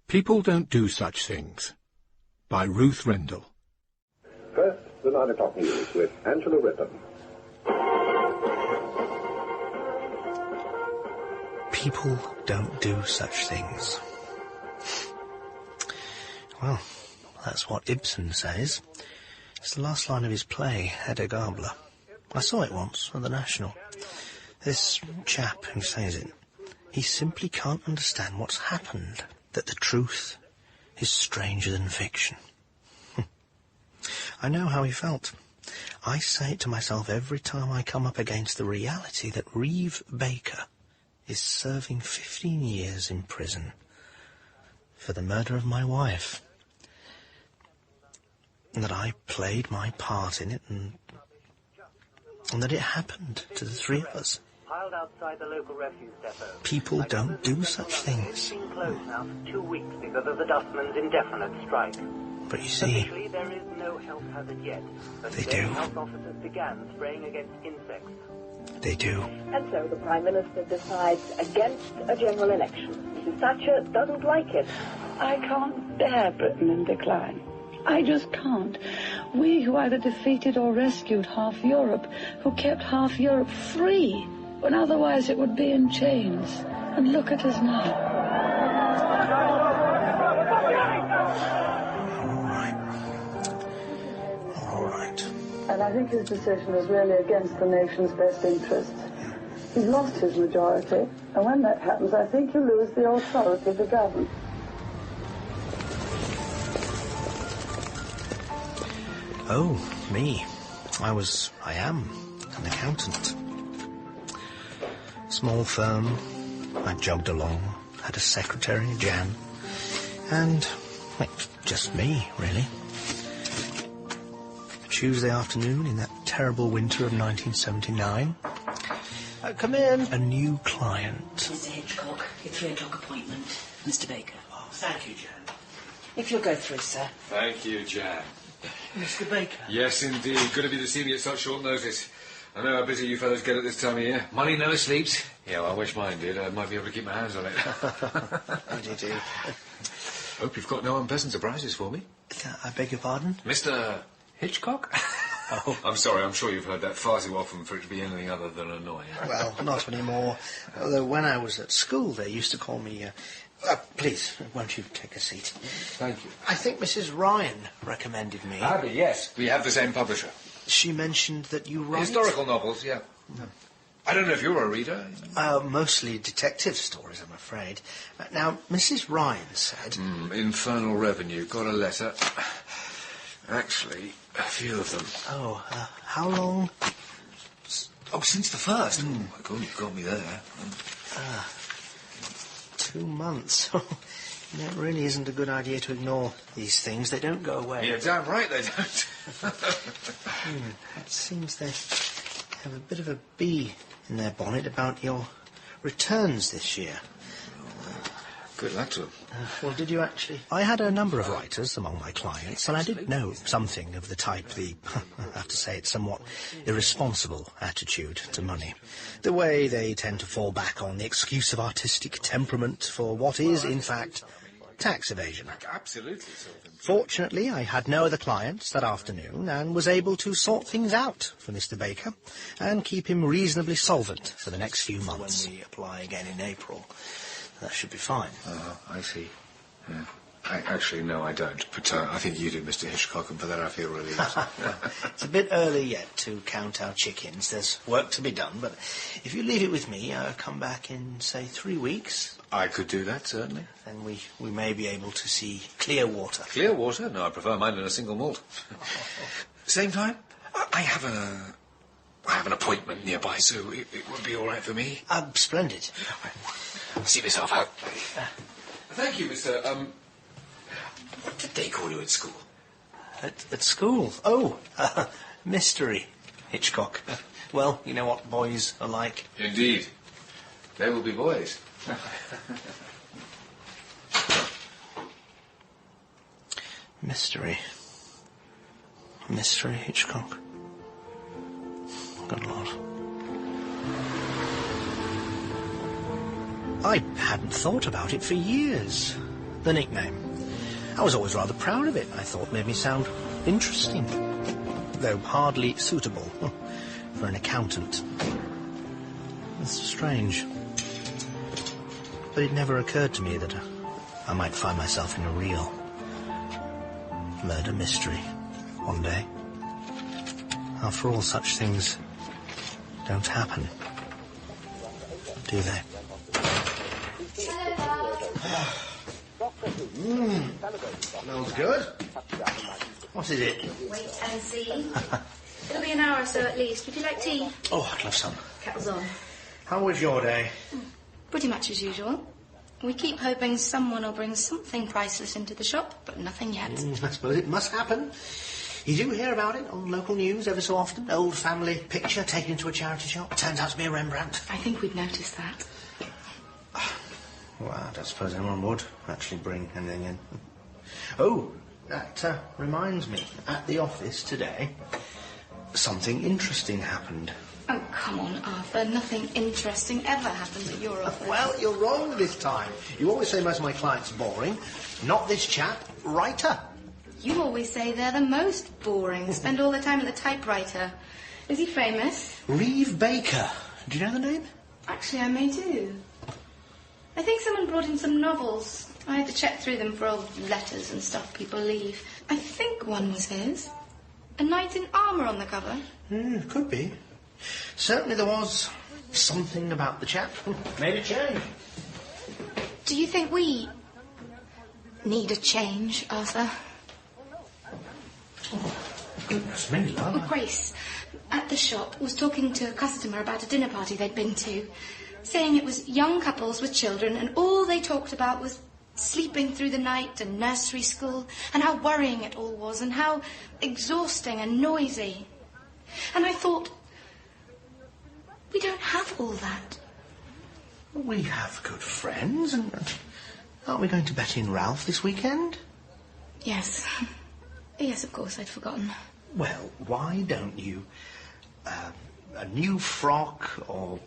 People Don't Do Such Things, by Ruth Rendell. First, the 9 o'clock news with Angela Rippon. People don't do such things. Well, that's what Ibsen says. It's the last line of his play, Hedda Gabler. I saw it once at the National. This chap who says it, he simply can't understand what's happened, that the truth is stranger than fiction. I know how he felt. I say it to myself every time I come up against the reality that Reeve Baker is serving 15 years in prison for the murder of my wife. And that I played my part in it, and that it happened to the three of us. Piled outside the local refuse depot. People don't do such things. It's been closed now for 2 weeks because of the dustman's indefinite strike. But you see, officially there is no health hazard yet. But they today do. Health officers began spraying against insects. They do. And so the Prime Minister decides against a general election. Mrs. Thatcher doesn't like it. I can't bear Britain in decline. I just can't. We who either defeated or rescued half Europe, who kept half Europe free, when otherwise it would be in chains. And look at us now. All right. And I think his decision is really against the nation's best interests. He's lost his majority, and when that happens, I think you lose the authority to govern. Oh, me. I am an accountant. Small firm. I jogged along, had a secretary, Jan, and, well, just me, really. Tuesday afternoon in that terrible winter of 1979. Come in. A new client. Mr. Hitchcock, your 3 o'clock appointment. Mr. Baker. Oh, thank you, Jan. If you'll go through, sir. Thank you, Jan. Mr. Baker. Yes, indeed. Good of you to see me at such short notice. I know how busy you fellows get at this time of year. Money never sleeps. Yeah, well, I wish mine did. I might be able to keep my hands on it. How do you do? Hope you've got no unpleasant surprises for me. I beg your pardon? Mr. Hitchcock? Oh. I'm sorry, I'm sure you've heard that far too often for it to be anything other than annoying. Well, not anymore. Although when I was at school, they used to call me... please, won't you take a seat? Thank you. I think Mrs. Ryan recommended me. Abby, yes. We have the same publisher. She mentioned that you write... Historical novels, yeah. I don't know if you're a reader. Mostly detective stories, I'm afraid. Now, Mrs. Ryan said... Infernal Revenue. Got a letter. Actually, a few of them. Oh, how long? Oh, since the first. Oh, my God, you've got me there. 2 months. It really isn't a good idea to ignore these things. They don't go away. Yeah, damn right they don't. It seems they have a bit of a bee in their bonnet about your returns this year. Good luck to them. Well, did you actually? I had a number of writers among my clients, and I did know something of the type, I have to say, it's somewhat irresponsible attitude to money. The way they tend to fall back on the excuse of artistic temperament for what is, in fact, tax evasion. Absolutely. Fortunately, I had no other clients that afternoon and was able to sort things out for Mr. Baker and keep him reasonably solvent for the next few months. When we apply again in April, that should be fine. I see. Yeah. Actually, no, I don't. But I think you do, Mr. Hitchcock, and for that I feel relieved. It's a bit early yet to count our chickens. There's work to be done, but if you leave it with me, I'll come back in, say, 3 weeks. I could do that, certainly. Then we may be able to see clear water. Clear water? No, I prefer mine in a single malt. Same time? I have an appointment nearby, so it would be all right for me. Splendid. I'll see myself out. Thank you, Mr. What did they call you at school? At school? Oh, mystery, Hitchcock. Well, you know what boys are like. Indeed. They will be boys. Mystery, Hitchcock. Good Lord. I hadn't thought about it for years. the nickname. I was always rather proud of it. I thought it made me sound interesting, though hardly suitable for an accountant. It's strange. But it never occurred to me that I might find myself in a real murder mystery one day. After all, such things don't happen, do they? Smells good. What is it? Wait and see. It'll be an hour or so at least. Would you like tea? Oh, I'd love some. Kettle's on. How was your day? Pretty much as usual. We keep hoping someone will bring something priceless into the shop, but nothing yet. I suppose it must happen. You do hear about it on local news ever so often. Old family picture taken into a charity shop. Turns out to be a Rembrandt. I think we'd noticed that. Well, I don't suppose anyone would actually bring anything in. Oh, that reminds me. At the office today, something interesting happened. Oh, come on, Arthur. Nothing interesting ever happens at your office. Well, you're wrong this time. You always say most of my clients are boring. Not this chap, writer. You always say they're the most boring. Spend all their time at the typewriter. Is he famous? Reeve Baker. Do you know the name? Actually, I may do. I think someone brought in some novels. I had to check through them for old letters and stuff people leave. I think one was his. A knight in armour on the cover. Could be. Certainly there was something about the chap. Made a change. Do you think we need a change, Arthur? Oh, goodness me, love. Grace, at the shop, was talking to a customer about a dinner party they'd been to, saying it was young couples with children, and all they talked about was sleeping through the night and nursery school, and how worrying it all was, and how exhausting and noisy. And I thought, we don't have all that. We have good friends, and aren't we going to Betty and Ralph this weekend? Yes. Yes, of course, I'd forgotten. Well, why don't you... a new frock, or...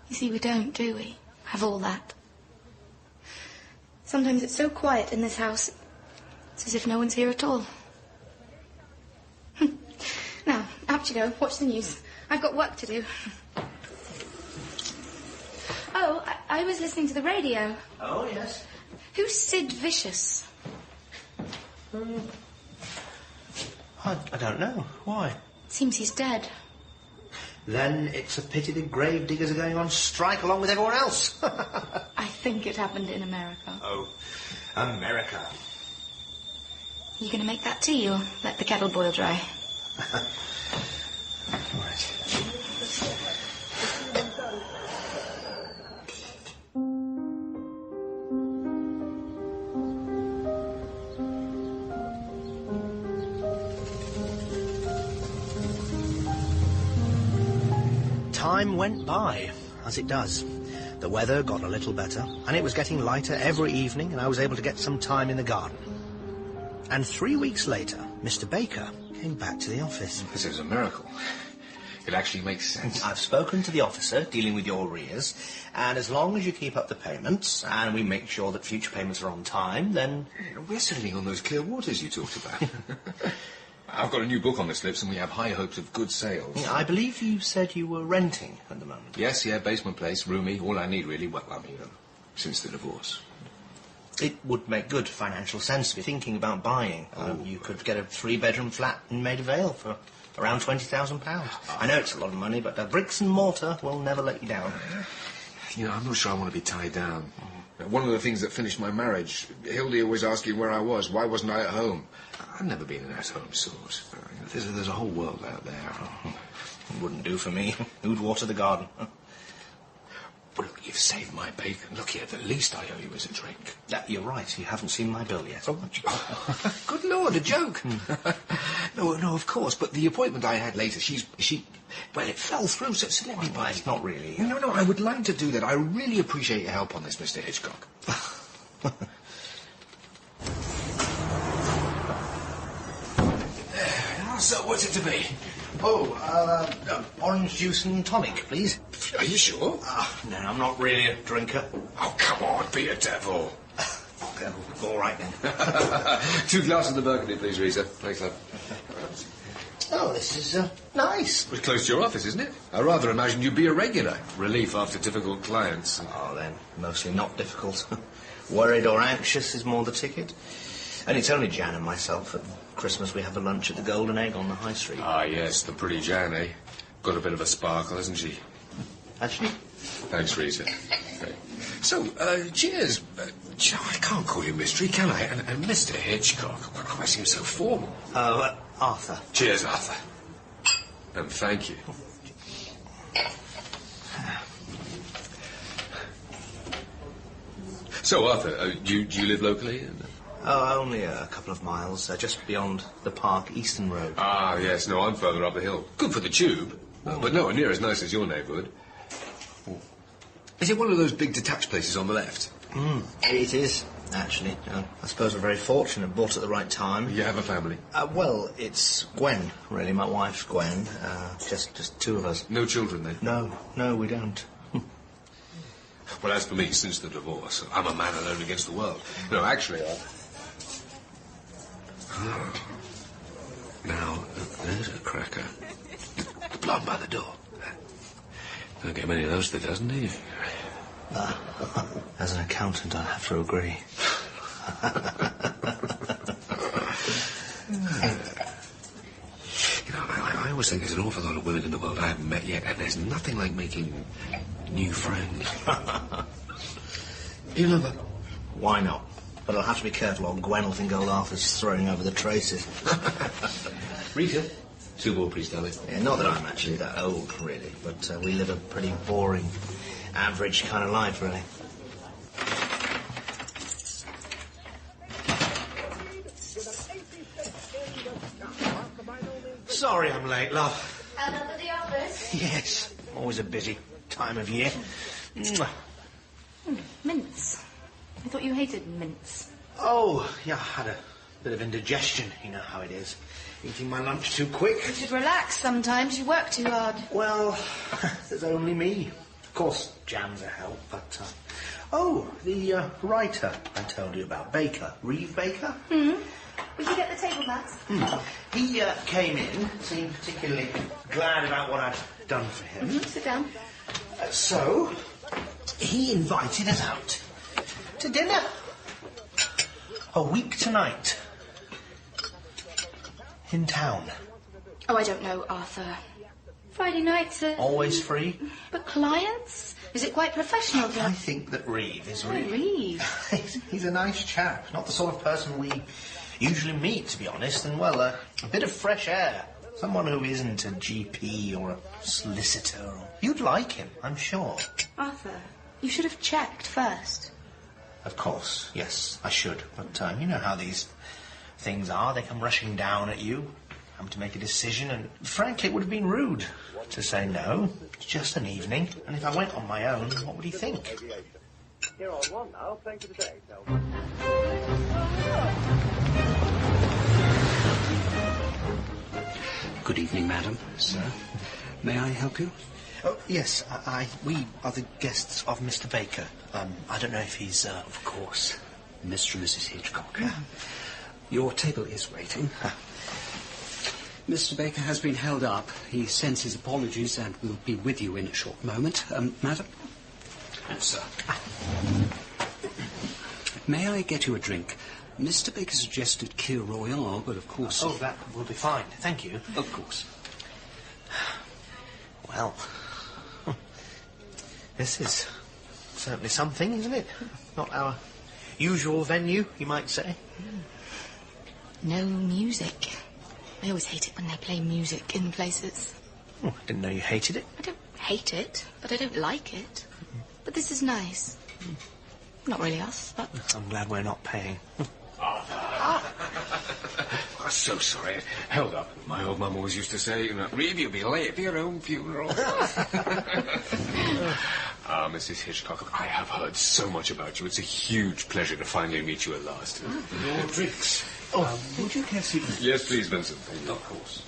You see, we don't, do we? Have all that. Sometimes it's so quiet in this house, it's as if no one's here at all. Now, out you go, watch the news. I've got work to do. Oh, I was listening to the radio. Oh, yes. Who's Sid Vicious? I don't know. Why? Seems he's dead. Then it's a pity the grave diggers are going on strike along with everyone else. I think it happened in America. Oh, America. You going to make that tea or let the kettle boil dry? Right. Time went by, as it does. The weather got a little better, and it was getting lighter every evening, and I was able to get some time in the garden. And 3 weeks later, Mr. Baker came back to the office. This is a miracle. It actually makes sense. I've spoken to the officer dealing with your arrears, and as long as you keep up the payments, and we make sure that future payments are on time, then... We're sailing on those clear waters you talked about. I've got a new book on the slips, and we have high hopes of good sales. I believe you said you were renting at the moment. Yes, yeah, basement place, roomy, all I need, really. Well, I mean, since the divorce. It would make good financial sense if you're thinking about buying. You could get a 3-bedroom flat in Maida Vale for around £20,000. I know it's a lot of money, but bricks and mortar will never let you down. You know, I'm not sure I want to be tied down. One of the things that finished my marriage, Hildy always asking where I was. Why wasn't I at home? I've never been an at-home sort. There's a whole world out there. It wouldn't do for me. Who'd water the garden? Well, look, you've saved my bacon. Look here, the least I owe you is a drink. You're right. You haven't seen my bill yet. Oh, good Lord, a joke. No, of course, but the appointment I had later, well, it fell through, so let me buy it. It's not really. No, I would like to do that. I really appreciate your help on this, Mr. Hitchcock. So, what's it to be? Orange juice and tonic, please. Are you sure? No, I'm not really a drinker. Oh, come on, be a devil. All right, then. 2 glasses of Burgundy, please, Reece. Thanks, love. Oh, this is nice. It's close to your office, isn't it? I rather imagined you'd be a regular. Relief after difficult clients. Oh, then, mostly not difficult. Worried or anxious is more the ticket. And it's only Jan and myself. At Christmas we have a lunch at the Golden Egg on the High Street. Ah, yes, the pretty Jan, eh? Got a bit of a sparkle, hasn't she? Actually? Thanks, Reece. Okay. So, cheers. I can't call you Mystery, can I? And Mr. Hitchcock. Why do I seem so formal? Oh, Arthur. Cheers, Arthur. And thank you. So, Arthur, do you live locally? Oh, only a couple of miles, just beyond the Park Eastern Road. Ah, yes. No, I'm further up the hill. Good for the tube, but nowhere near as nice as your neighbourhood. Is it one of those big detached places on the left? It is, actually. I suppose we're very fortunate, bought at the right time. You have a family? Well, it's Gwen, really. My wife's Gwen. Just 2 of us. No children, then? No, we don't. Well, as for me, since the divorce, I'm a man alone against the world. No, actually, Now, there's a cracker. The blonde by the door. Don't get many of those, doesn't he? As an accountant, I have to agree. You know, I always think there's an awful lot of women in the world I haven't met yet, and there's nothing like making new friends. You know that? Why not? But I'll have to be careful or Gwen will think old Arthur's throwing over the traces. Rita? 2 more, please, darling. Yeah, not that I'm actually that old, really, but we live a pretty boring, average kind of life, really. Sorry I'm late, love. Out of the office? Yes, always a busy time of year. Mince. I thought you hated mince. Oh, yeah, I had a bit of indigestion. You know how it is. Eating my lunch too quick. You should relax sometimes. You work too hard. Well, there's only me. Of course, jam's a help, but... Oh, the writer I told you about, Baker. Reeve Baker? Will you get the table mats? He came in, seemed particularly glad about what I'd done for him. Sit down. So, he invited us out to dinner. A week tonight. In town. Oh, I don't know, Arthur. Friday nights are... Always free? But clients? Is it quite professional? I think that Reeve is really... Reeve? He's a nice chap. Not the sort of person we usually meet, to be honest. And, well, a bit of fresh air. Someone who isn't a GP or a solicitor. You'd like him, I'm sure. Arthur, you should have checked first. Of course, yes, I should. But you know how these things are. They come rushing down at you. Come to make a decision, and frankly, it would have been rude to say no. It's just an evening, and if I went on my own, what would he think? Here on one now, playing for the day. Good evening, madam. Sir, may I help you? Oh, yes, we are the guests of Mr. Baker. I don't know if he's... Of course. Mr. and Mrs. Hitchcock. Your table is waiting. Mr. Baker has been held up. He sends his apologies and will be with you in a short moment. Madam? And sir. May I get you a drink? Mr. Baker suggested Kir Royale, but of course... Oh, that will be fine. Thank you. Of course. Well, this is certainly something, isn't it? Not our usual venue, you might say. No music. I always hate it when they play music in places. Oh, I didn't know you hated it. I don't hate it, but I don't like it. But this is nice. Not really us, but... I'm glad we're not paying. I'm so sorry. It held up. My old mum always used to say, Reeve, you'll be late for your own funeral. Mrs. Hitchcock, I have heard so much about you. It's a huge pleasure to finally meet you at last. Your drinks. Would you care to... Yes, please, Vincent. Of course.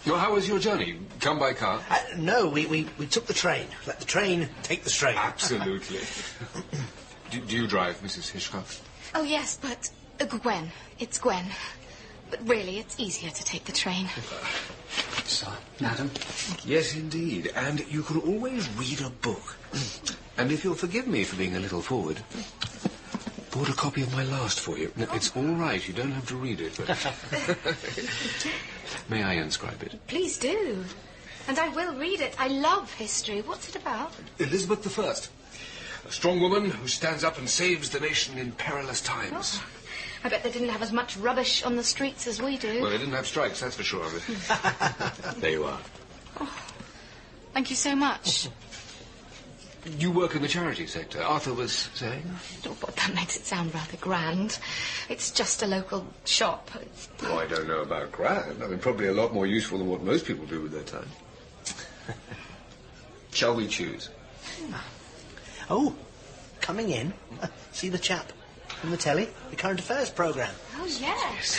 Well, how was your journey? Come by car? No, we took the train. Let the train take the strain. Absolutely. Do Do you drive, Mrs. Hitchcock? Oh, yes, but... Gwen. It's Gwen. But really, it's easier to take the train. Sir, madam? Yes, indeed. And you can always read a book. And if you'll forgive me for being a little forward, bought a copy of my last for you. It's all right. You don't have to read it. But... May I inscribe it? Please do. And I will read it. I love history. What's it about? Elizabeth I. A strong woman who stands up and saves the nation in perilous times. Oh. I bet they didn't have as much rubbish on the streets as we do. Well, they didn't have strikes, that's for sure of it. There you are. Oh, thank you so much. You work in the charity sector, Arthur was saying? Oh, but that makes it sound rather grand. It's just a local shop. Oh, I don't know about grand. I mean, probably a lot more useful than what most people do with their time. Shall we choose? Oh, coming in. See the chap from the telly? The current affairs programme. Oh, yes.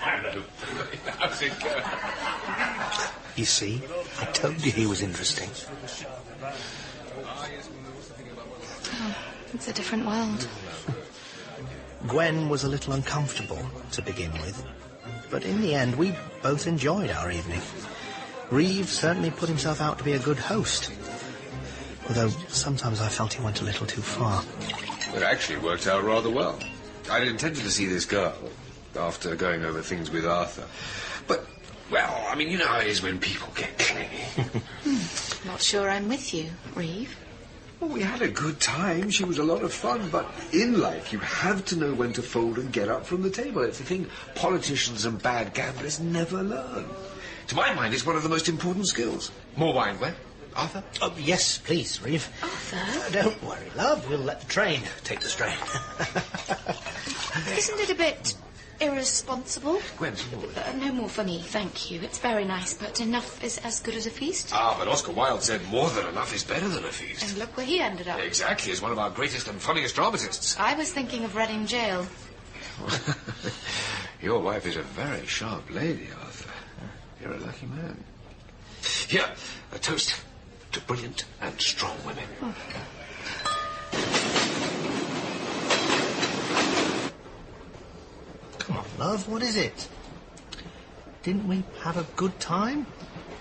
Hello. How's it going? You see, I told you he was interesting. Oh, it's a different world. Gwen was a little uncomfortable to begin with, but in the end we both enjoyed our evening. Reeve certainly put himself out to be a good host, although sometimes I felt he went a little too far. It actually worked out rather well. I'd intended to see this girl after going over things with Arthur. But, well, I mean, you know how it is when people get clingy. Not sure I'm with you, Reeve. Well, we had a good time. She was a lot of fun. But in life, you have to know when to fold and get up from the table. It's a thing politicians and bad gamblers never learn. To my mind, it's one of the most important skills. More wine, Gwen? Arthur? Oh, yes, please, Reeve. Arthur? Don't worry, love. We'll let the train take the strain. Isn't it a bit irresponsible? Gwen, some more. No more for me, thank you. It's very nice, but enough is as good as a feast. Ah, but Oscar Wilde said more than enough is better than a feast. And look where he ended up. Exactly, as one of our greatest and funniest dramatists. I was thinking of Reading Jail. Your wife is a very sharp lady, Arthur. You're a lucky man. Here, a toast to brilliant and strong women. Oh. Come on, love, what is it? Didn't we have a good time?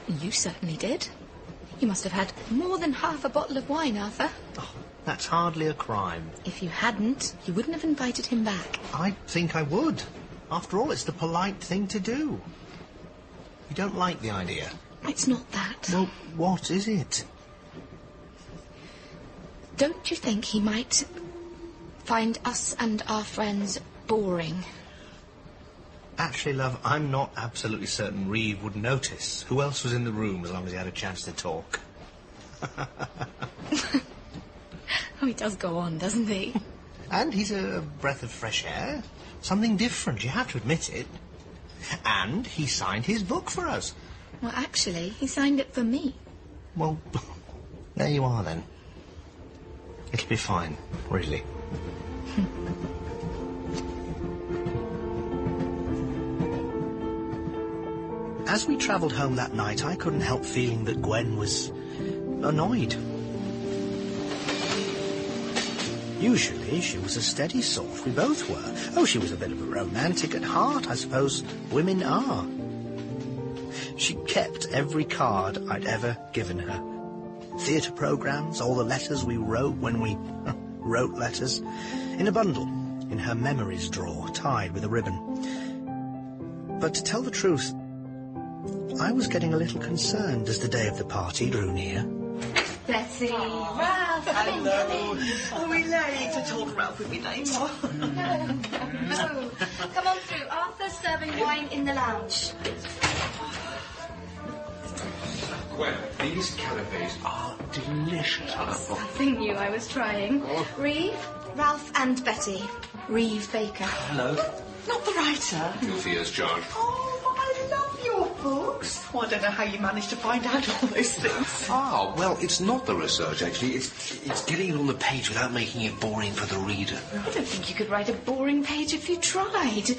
You certainly did. You must have had more than half a bottle of wine, Arthur. Oh, that's hardly a crime. If you hadn't, you wouldn't have invited him back. I think I would. After all, it's the polite thing to do. You don't like the idea? It's not that. Well, what is it? Don't you think he might find us and our friends boring? Actually, love, I'm not absolutely certain Reeve would notice who else was in the room as long as he had a chance to talk. Oh, he does go on, doesn't he? And he's a breath of fresh air. Something different, you have to admit it. And he signed his book for us. Well, actually, he signed it for me. Well, there you are, then. It'll be fine, really. As we travelled home that night, I couldn't help feeling that Gwen was annoyed. Usually, she was a steady sort. We both were. Oh, she was a bit of a romantic at heart, I suppose women are. She kept every card I'd ever given her. Theatre programmes, all the letters we wrote when we wrote letters, in a bundle in her memories drawer, tied with a ribbon. But to tell the truth, I was getting a little concerned as the day of the party drew near. Betsy, Ralph, hello. Are we late? I told Ralph we'd be late. No. Come on through. Arthur's serving wine in the lounge. Gwen, these canapes are delicious. Nothing new, I was trying. Reeve, Ralph and Betty. Reeve Baker. Hello. Not the writer. Sophia's John. Oh, I love your books. Oh, I don't know how you managed to find out all those things. Ah, well, it's not the research, actually. It's getting it on the page without making it boring for the reader. I don't think you could write a boring page if you tried.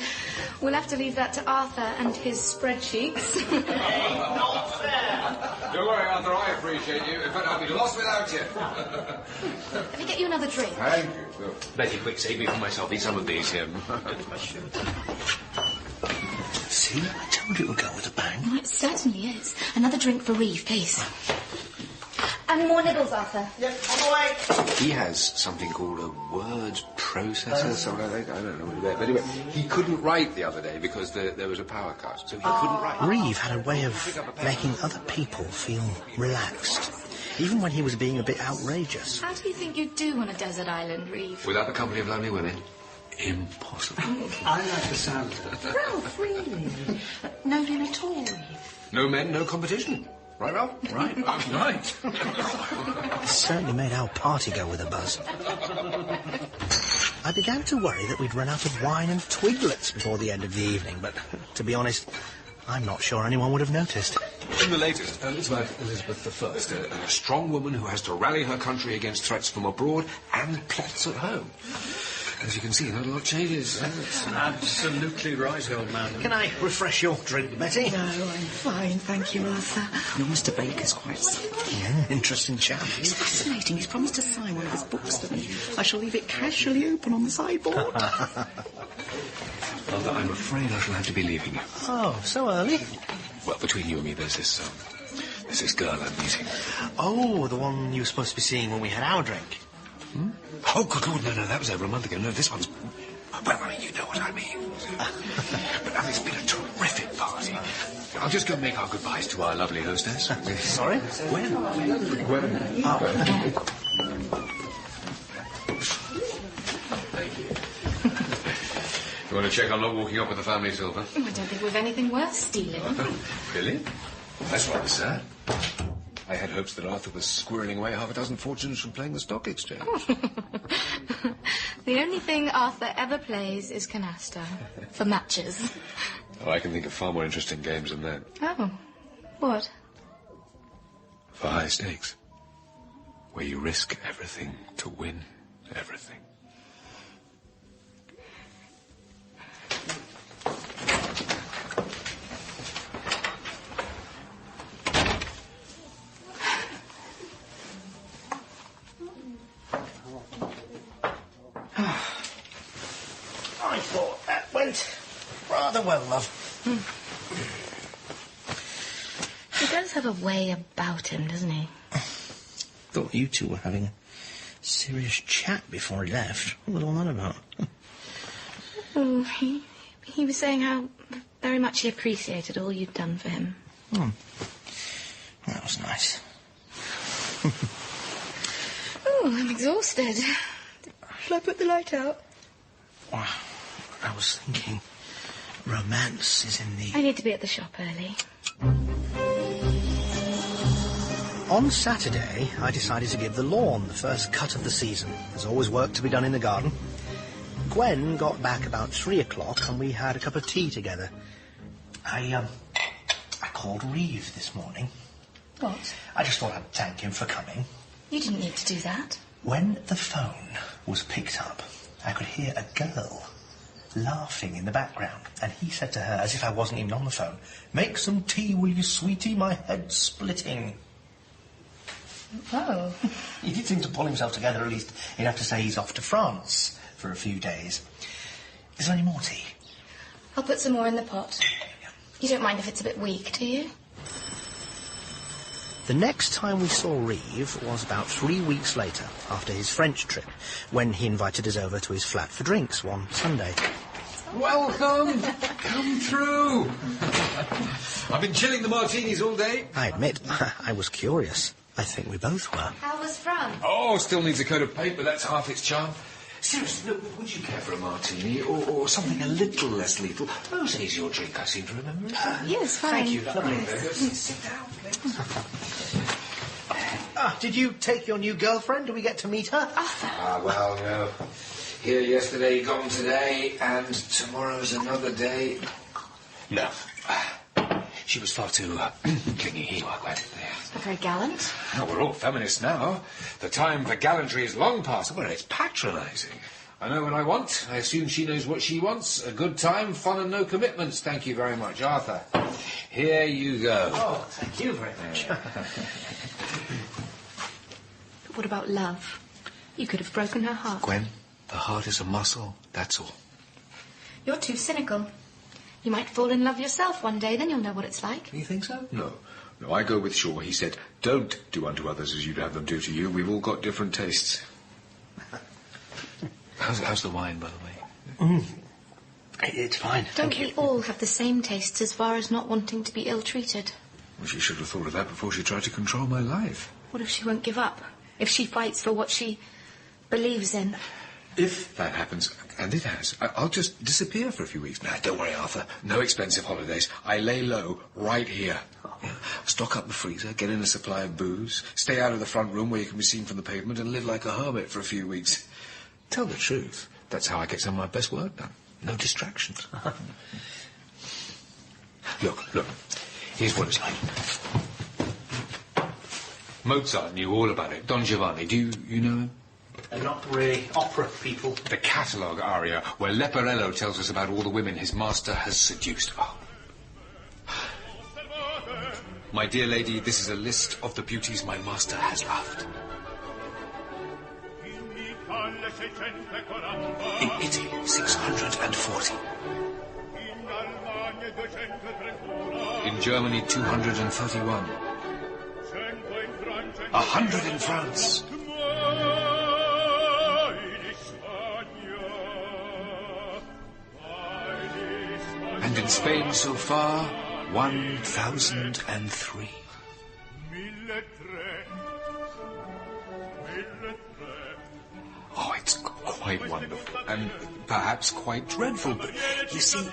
We'll have to leave that to Arthur and his spreadsheets. Hey, not fair. Don't worry, Arthur, I appreciate you. In fact, I'd be lost without you. Let me get you another drink. Thank you. Betty, quick, save me for myself. Eat some of these here. See, I told you it would go with a bang. Oh, it certainly is. Another drink for Reeve, please. And more nibbles, Arthur. Yep, on the way. He has something called a word processor, something like that. I don't know what it is. But anyway, he couldn't write the other day because there was a power cut, so he couldn't write. Reeve had a way of making other people feel relaxed, even when he was being a bit outrageous. How do you think you'd do on a desert island, Reeve? Without the company of lonely women? Impossible. I like the sound of it. Ralph, really? No men at all, Reeve? No men, no competition. Right, Ralph? Right, right. It certainly made our party go with a buzz. I began to worry that we'd run out of wine and twiglets before the end of the evening, but to be honest, I'm not sure anyone would have noticed. In the latest, it's about Elizabeth I, a strong woman who has to rally her country against threats from abroad and plots at home. As you can see, not a lot changes. Absolutely right, old man. Can I refresh your drink, Betty? No, I'm fine, thank you, Arthur. Your Mr. Baker's quite sick. Yeah, interesting chap. It's fascinating. He's promised to sign one of his books to me. I shall leave it casually open on the sideboard. Mother, I'm afraid I shall have to be leaving you. Oh, so early? Well, between you and me, there's this girl I'm meeting. Oh, the one you were supposed to be seeing when we had our drink. Hmm? Oh, good Lord, no, that was over a month ago. No, this one's... Well, I mean, you know what I mean. But it's been a terrific party. I'll just go and make our goodbyes to our lovely hostess. Sorry? Gwen. Thank you. You want to check I'm not walking off with the family silver? Oh, I don't think we've anything worth stealing. Really? That's rather sad. I had hopes that Arthur was squirreling away half a dozen fortunes from playing the stock exchange. The only thing Arthur ever plays is canasta. For matches. Oh, I can think of far more interesting games than that. Oh. What? For high stakes. Where you risk everything to win everything. I thought that went rather well, love. He does have a way about him, doesn't he? Thought you two were having a serious chat before he left. What was all that about? Oh, he was saying how very much he appreciated all you'd done for him. Hmm. That was nice. Oh, I'm exhausted. Shall I put the light out? Wow. I was thinking romance is in the... I need to be at the shop early. On Saturday, I decided to give the lawn the first cut of the season. There's always work to be done in the garden. Gwen got back about 3 o'clock and we had a cup of tea together. I called Reeve this morning. What? I just thought I'd thank him for coming. You didn't need to do that. When the phone was picked up, I could hear a girl laughing in the background, and he said to her, as if I wasn't even on the phone, "Make some tea, will you, sweetie? My head's splitting." Oh. He did seem to pull himself together, at least enough to say he's off to France for a few days. Is there any more tea? I'll put some more in the pot. You don't mind if it's a bit weak, do you? The next time we saw Reeve was about 3 weeks later, after his French trip, when he invited us over to his flat for drinks one Sunday. Welcome! Come through! I've been chilling the martinis all day. I admit, I was curious. I think we both were. How was France? Oh, still needs a coat of paint, but that's half its charm. Seriously, look, would you care for a martini or something a little less lethal? Rosé's your drink, I seem to remember. Yes, fine. Thank you, lovely. Sit down, please. Did you take your new girlfriend? Do we get to meet her? Well, no. Here yesterday, gone today, and tomorrow's another day. No. She was far too clingy. Gwen. Not very gallant. No, we're all feminists now. The time for gallantry is long past. Well, it's patronising. I know what I want. I assume she knows what she wants. A good time, fun and no commitments. Thank you very much, Arthur. Here you go. Oh, thank you very much. But what about love? You could have broken her heart. Gwen, the heart is a muscle, that's all. You're too cynical. You might fall in love yourself one day, then you'll know what it's like. You think so? No, I go with Shaw. He said, don't do unto others as you'd have them do to you. We've all got different tastes. How's the wine, by the way? It's fine. Don't we all have the same tastes as far as not wanting to be ill-treated? Well, she should have thought of that before she tried to control my life. What if she won't give up? If she fights for what she believes in? If that happens, and it has, I'll just disappear for a few weeks. Now, don't worry, Arthur. No expensive holidays. I lay low right here. Yeah. Stock up the freezer, get in a supply of booze, stay out of the front room where you can be seen from the pavement, and live like a hermit for a few weeks. Tell the truth. That's how I get some of my best work done. No distractions. Look. Here's what it's like. Mozart knew all about it. Don Giovanni. Do you know him? They're not really opera people. The catalogue aria, where Leporello tells us about all the women his master has seduced. Oh. My dear lady, this is a list of the beauties my master has loved. In Italy, 640. In Germany, 231. 100 in France. And in Spain so far, 1,003. Oh, it's quite wonderful, and perhaps quite dreadful, but you see,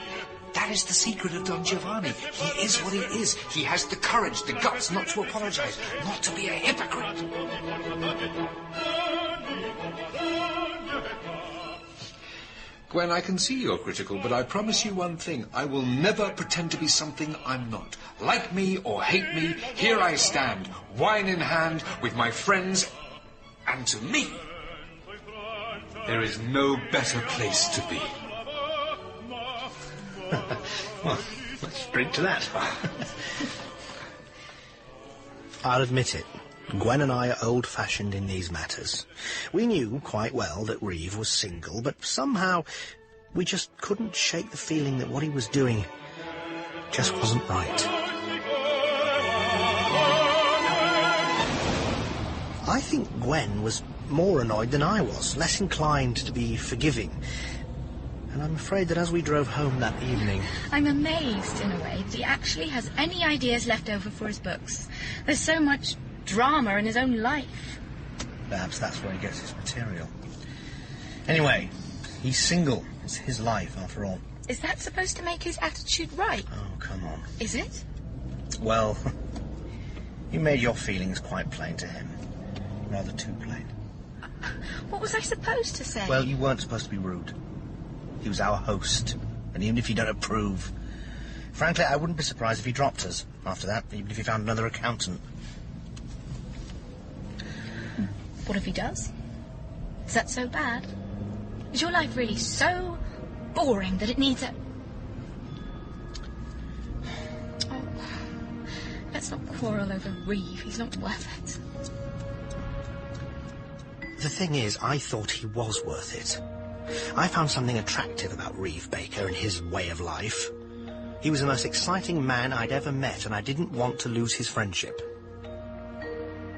that is the secret of Don Giovanni. He is what he is. He has the courage, the guts not to apologize, not to be a hypocrite. Gwen, I can see you're critical, but I promise you one thing. I will never pretend to be something I'm not. Like me or hate me, here I stand, wine in hand, with my friends, and to me, there is no better place to be. Well, let's drink to that. I'll admit it. Gwen and I are old-fashioned in these matters. We knew quite well that Reeve was single, but somehow we just couldn't shake the feeling that what he was doing just wasn't right. I think Gwen was more annoyed than I was, less inclined to be forgiving. And I'm afraid that as we drove home that evening... I'm amazed, in a way, that he actually has any ideas left over for his books. There's so much drama in his own life. Perhaps that's where he gets his material. Anyway, he's single. It's his life, after all. Is that supposed to make his attitude right? Oh, come on. Is it? Well, you made your feelings quite plain to him. Rather too plain. What was I supposed to say? Well, you weren't supposed to be rude. He was our host, and even if you don't approve... Frankly, I wouldn't be surprised if he dropped us after that, even if he found another accountant. What if he does? Is that so bad? Is your life really so boring that it needs a... Oh, let's not quarrel over Reeve. He's not worth it. The thing is, I thought he was worth it. I found something attractive about Reeve Baker and his way of life. He was the most exciting man I'd ever met, and I didn't want to lose his friendship.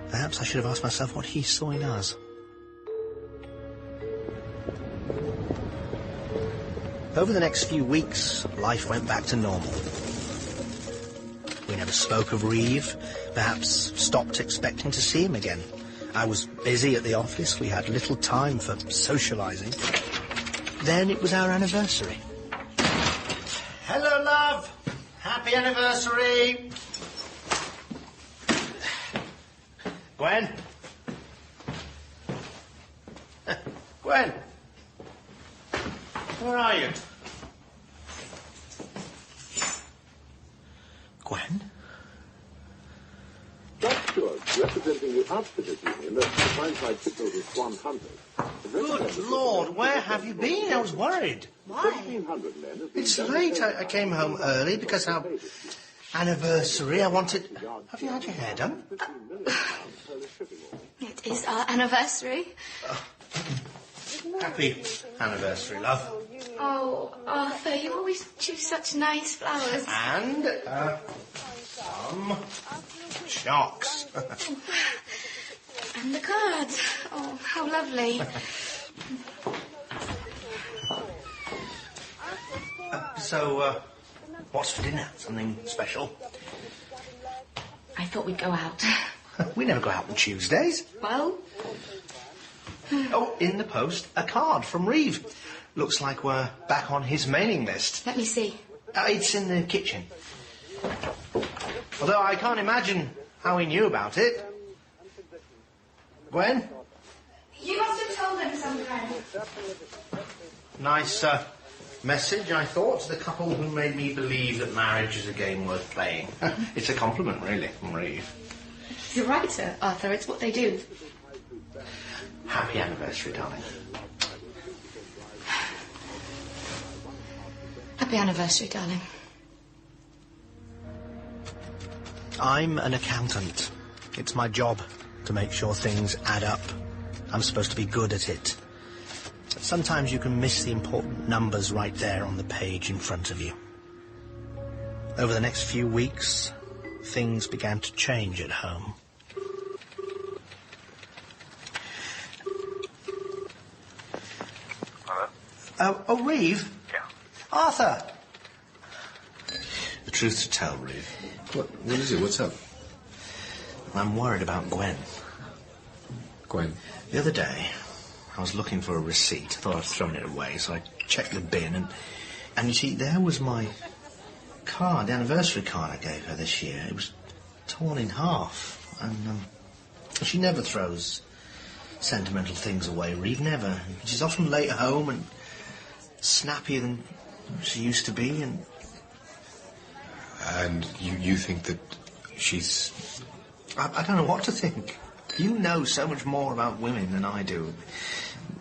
Perhaps I should have asked myself what he saw in us. Over the next few weeks, life went back to normal. We never spoke of Reeve, perhaps stopped expecting to see him again. I was busy at the office, we had little time for socialising. Then it was our anniversary. Hello, love! Happy anniversary! Gwen? Gwen? Where are you? Gwen? Just Stewart, representing the Outfitters Union, that defines by signals as 100, Good Lord, where have you been? I was worried. Why? It's late. I came home early because our anniversary. I wanted... Have you had your hair done? It is our anniversary. Happy anniversary, love. Oh, Arthur, you always choose such nice flowers. And some shocks. And the cards. Oh, how lovely. So, what's for dinner? Something special? I thought we'd go out. We never go out on Tuesdays. Well? Oh, in the post, a card from Reeve. Looks like we're back on his mailing list. Let me see. It's in the kitchen. Although I can't imagine how he knew about it. Gwen? You must have told him sometime. Nice message, I thought, to the couple who made me believe that marriage is a game worth playing. It's a compliment, really, from Reeve. He's a writer, Arthur. It's what they do. Happy anniversary, darling. Happy anniversary, darling. I'm an accountant. It's my job to make sure things add up. I'm supposed to be good at it. Sometimes you can miss the important numbers right there on the page in front of you. Over the next few weeks, things began to change at home. Hello? Reeve? Yeah. Arthur! The truth to tell, Reeve. What is it? What's up? I'm worried about Gwen. Gwen? The other day, I was looking for a receipt. I thought I'd thrown it away, so I checked the bin, and you see, there was my card, the anniversary card I gave her this year. It was torn in half, and she never throws sentimental things away, Reeve, never. She's often late at home and snappier than she used to be, and... And you think that she's... I don't know what to think. You know so much more about women than I do.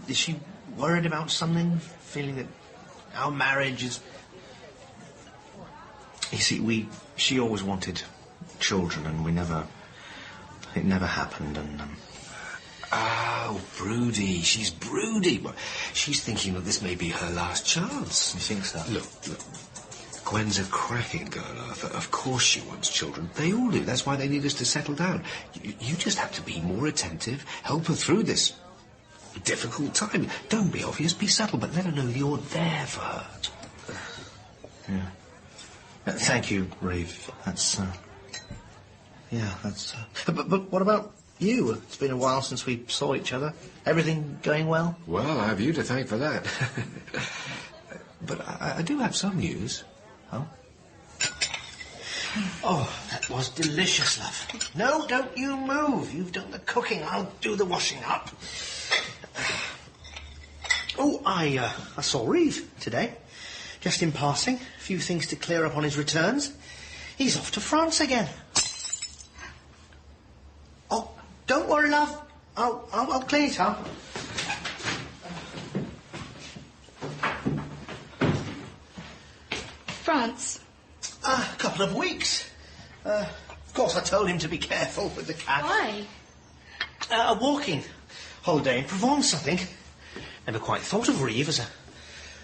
Is she worried about something? Feeling that our marriage is... You see, she always wanted children, and it never happened, and... Oh, broody. She's broody. She's thinking that this may be her last chance. You think so? Look. Gwen's a cracking girl, Arthur. Of course she wants children. They all do. That's why they need us to settle down. You just have to be more attentive, help her through this difficult time. Don't be obvious, be subtle, but let her know you're there for her. Yeah. Thank you, Reeve. That's, that's... But what about you? It's been a while since we saw each other. Everything going well? Well, I have you to thank for that. But I do have some news. Oh? Oh, that was delicious, love. No, don't you move. You've done the cooking. I'll do the washing up. Oh, I saw Reeve today. Just in passing. A few things to clear up on his returns. He's off to France again. Oh, don't worry, love. I'll clean it up. France? A couple of weeks. Of course, I told him to be careful with the cat. Why? A walking holiday in Provence, I think. Never quite thought of Reeve as a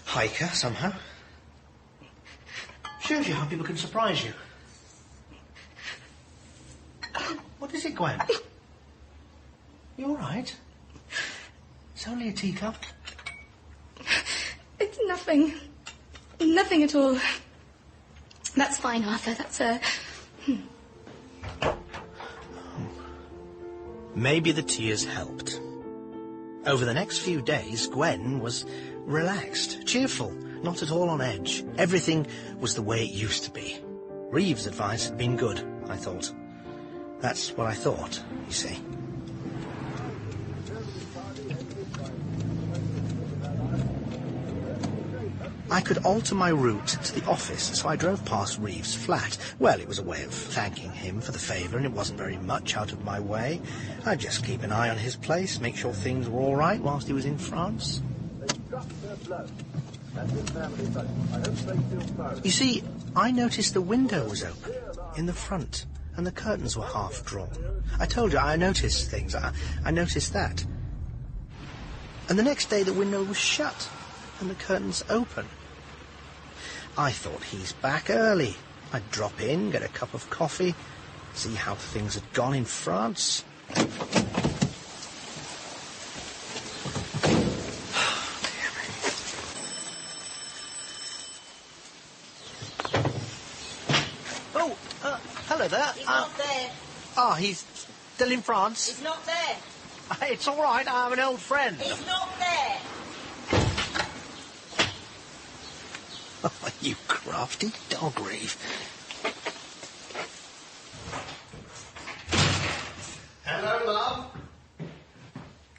hiker, somehow. Shows you how people can surprise you. What is it, Gwen? You all right? It's only a teacup. It's nothing. Nothing at all. That's fine, Arthur. That's Maybe the tears helped. Over the next few days, Gwen was relaxed, cheerful, not at all on edge. Everything was the way it used to be. Reeve's advice had been good, I thought. That's what I thought, you see. I could alter my route to the office, so I drove past Reeve's flat. Well, it was a way of thanking him for the favour, and it wasn't very much out of my way. I'd just keep an eye on his place, make sure things were all right whilst he was in France. You see, I noticed the window was open in the front, and the curtains were half drawn. I told you, I noticed things. I noticed that. And the next day the window was shut and the curtains open. I thought he's back early. I'd drop in, get a cup of coffee, see how things had gone in France. Oh, hello there. He's not there. Ah, he's still in France? He's not there. It's all right, I'm an old friend. He's not there. Oh, you crafty dog, Reeve. Hello, love.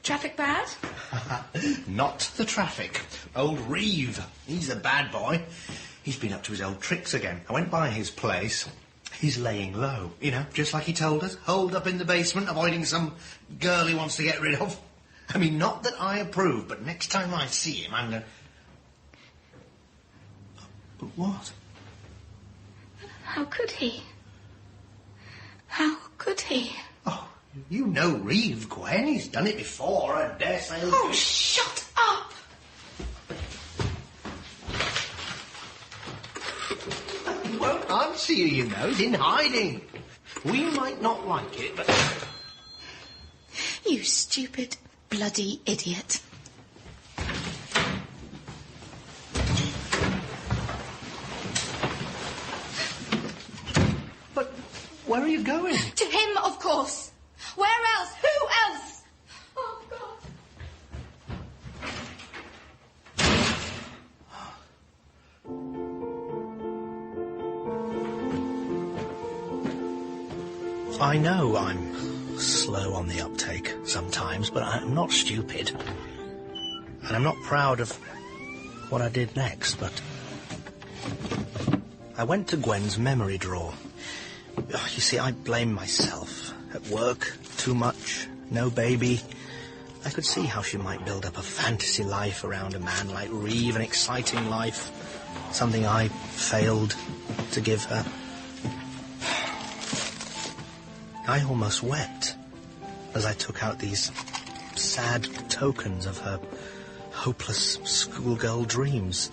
Traffic bad? Not the traffic. Old Reeve. He's a bad boy. He's been up to his old tricks again. I went by his place. He's laying low, you know, just like he told us. Holed up in the basement, avoiding some girl he wants to get rid of. I mean, not that I approve, but next time I see him, I'm going... But what? How could he? How could he? Oh, you know Reeve, Gwen. He's done it before, I dare say. Oh, shut up! He won't answer you, you know. He's in hiding. We might not like it, but... You stupid, bloody idiot. But where are you going? To him, of course. Where else? Who else? Oh, God. I know I'm slow on the uptake sometimes, but I'm not stupid. And I'm not proud of what I did next, but... I went to Gwen's memory drawer. You see, I blame myself. At work, too much, no baby. I could see how she might build up a fantasy life around a man like Reeve, an exciting life. Something I failed to give her. I almost wept as I took out these sad tokens of her hopeless schoolgirl dreams.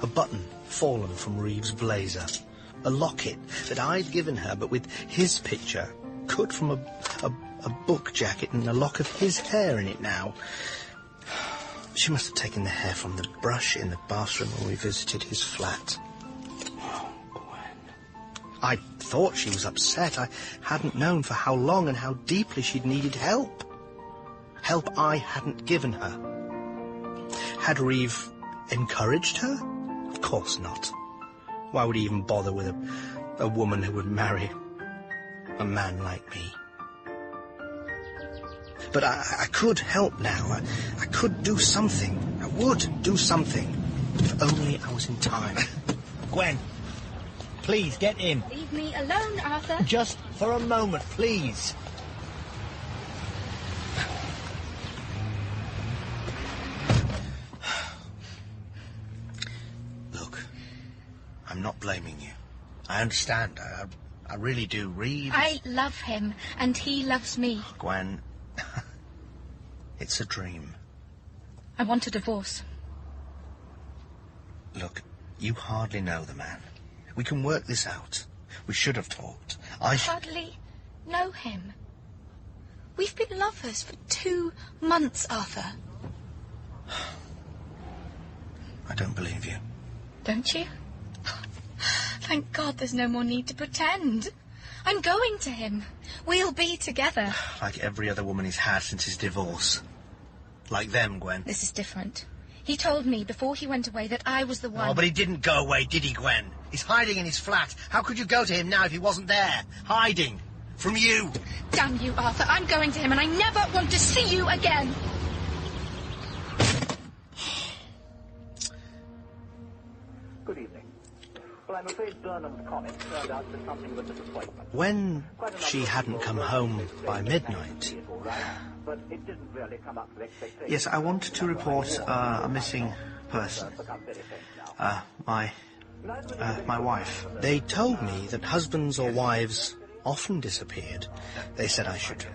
A button fallen from Reeve's blazer. A locket that I'd given her, but with his picture, cut from a book jacket and a lock of his hair in it now. She must have taken the hair from the brush in the bathroom when we visited his flat. I thought she was upset. I hadn't known for how long and how deeply she'd needed help. Help I hadn't given her. Had Reeve encouraged her? Of course not. Why would he even bother with a woman who would marry a man like me? But I could help now. I could do something. I would do something. If only I was in time. Gwen, please, get in. Leave me alone, Arthur. Just for a moment, please. Look, I'm not blaming you. I understand. I really do. Reeve... I love him, and he loves me. Gwen, it's a dream. I want a divorce. Look, you hardly know the man. We can work this out. We should have talked. I hardly know him. We've been lovers for 2 months, Arthur. I don't believe you. Don't you? Thank God there's no more need to pretend. I'm going to him. We'll be together. Like every other woman he's had since his divorce. Like them, Gwen. This is different. He told me before he went away that I was the one... Oh, but he didn't go away, did he, Gwen? He's hiding in his flat. How could you go to him now if he wasn't there? Hiding. From you. Damn you, Arthur. I'm going to him and I never want to see you again. Well, I'm afraid Burnham's comment turned out to be something of a disappointment. When she hadn't come home by midnight... But it didn't really come up to expectations. Yes, I wanted to report a missing person. My wife. They told me that husbands or wives often disappeared. They said I should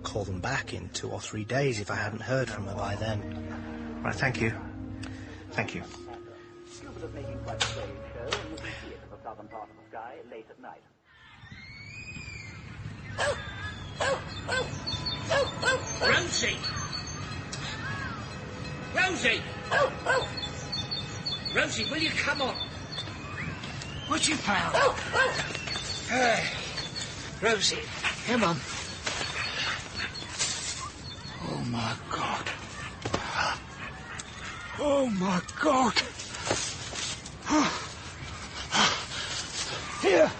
call them back in 2 or 3 days if I hadn't heard from her by then. Right, thank you. Thank you. Cupid making quite a strange show, and you can see it in the southern part of the sky late at night. Rosie! Rosie! Rosie, will you come on? What you found? Hey, Rosie, come on. Oh, my God. Oh, my God. Here.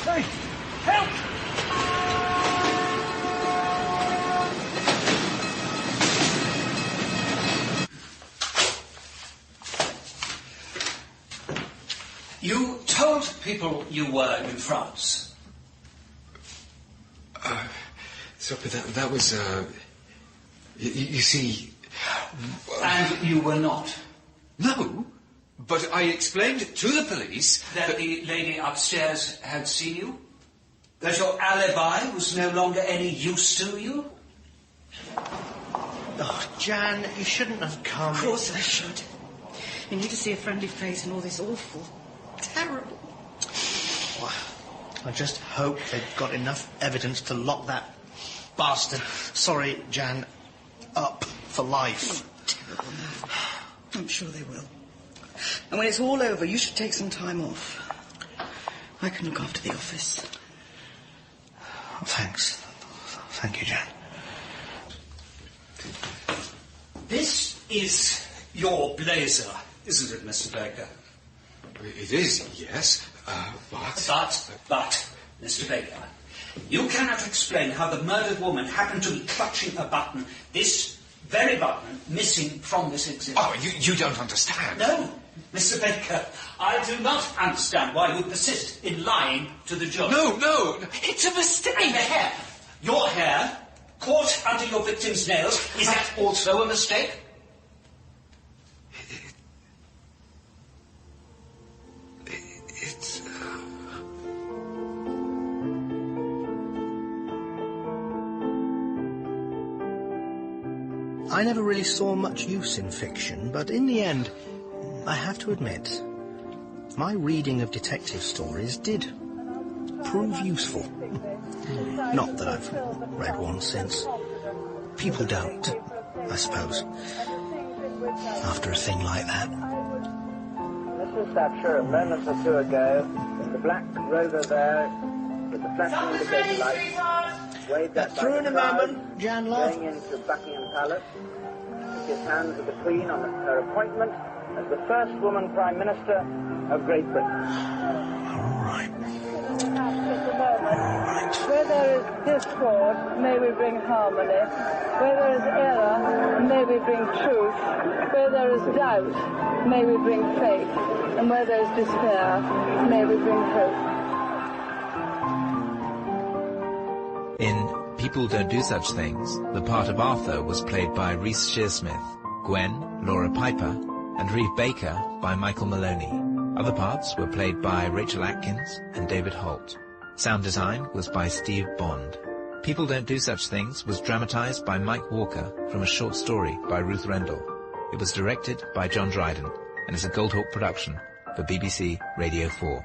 Hey, help! You told people you were in France. But that was, you see... And you were not? No, but I explained to the police... That the lady upstairs had seen you? That your alibi was no longer any use to you? Oh, Jan, you shouldn't have come. Of course I should. You need to see a friendly face in all this awful, terrible... Well, I just hope they've got enough evidence to lock that bastard, sorry, Jan, up for life. Oh, terrible man. I'm sure they will. And when it's all over, you should take some time off. I can look after the office. Thanks. Thank you, Jan. This is your blazer, isn't it, Mr. Baker? It is, yes, But, Mr. Baker, you cannot explain how the murdered woman happened to be clutching a button, this very button, missing from this exhibit. Oh, you don't understand. No, Mr. Baker, I do not understand why you persist in lying to the jury. No, it's a mistake. And the hair, your hair, caught under your victim's nails, is that also a mistake? It's... I never really saw much use in fiction, but in the end, I have to admit, my reading of detective stories did prove useful. Not that I've read one since. People don't, I suppose, after a thing like that. Mrs. Thatcher, a moment or two ago, in the black rover there, with the flashing indicator lights, waved at Through in a moment, Jan, love. Going into Buckingham Palace, shook his hands with the Queen on her appointment as the first woman Prime Minister of Great Britain. All right. Where there is discord, may we bring harmony. Where there is error, may we bring truth. Where there is doubt, may we bring faith. And where there is despair, may we bring hope. In People Don't Do Such Things, the part of Arthur was played by Reece Shearsmith, Gwen, Laura Pyper, and Reeve Baker by Michael Maloney. Other parts were played by Rachel Atkins and David Holt. Sound design was by Steve Bond. People Don't Do Such Things was dramatised by Mike Walker from a short story by Ruth Rendell. It was directed by John Dryden and is a Goldhawk production for BBC Radio 4.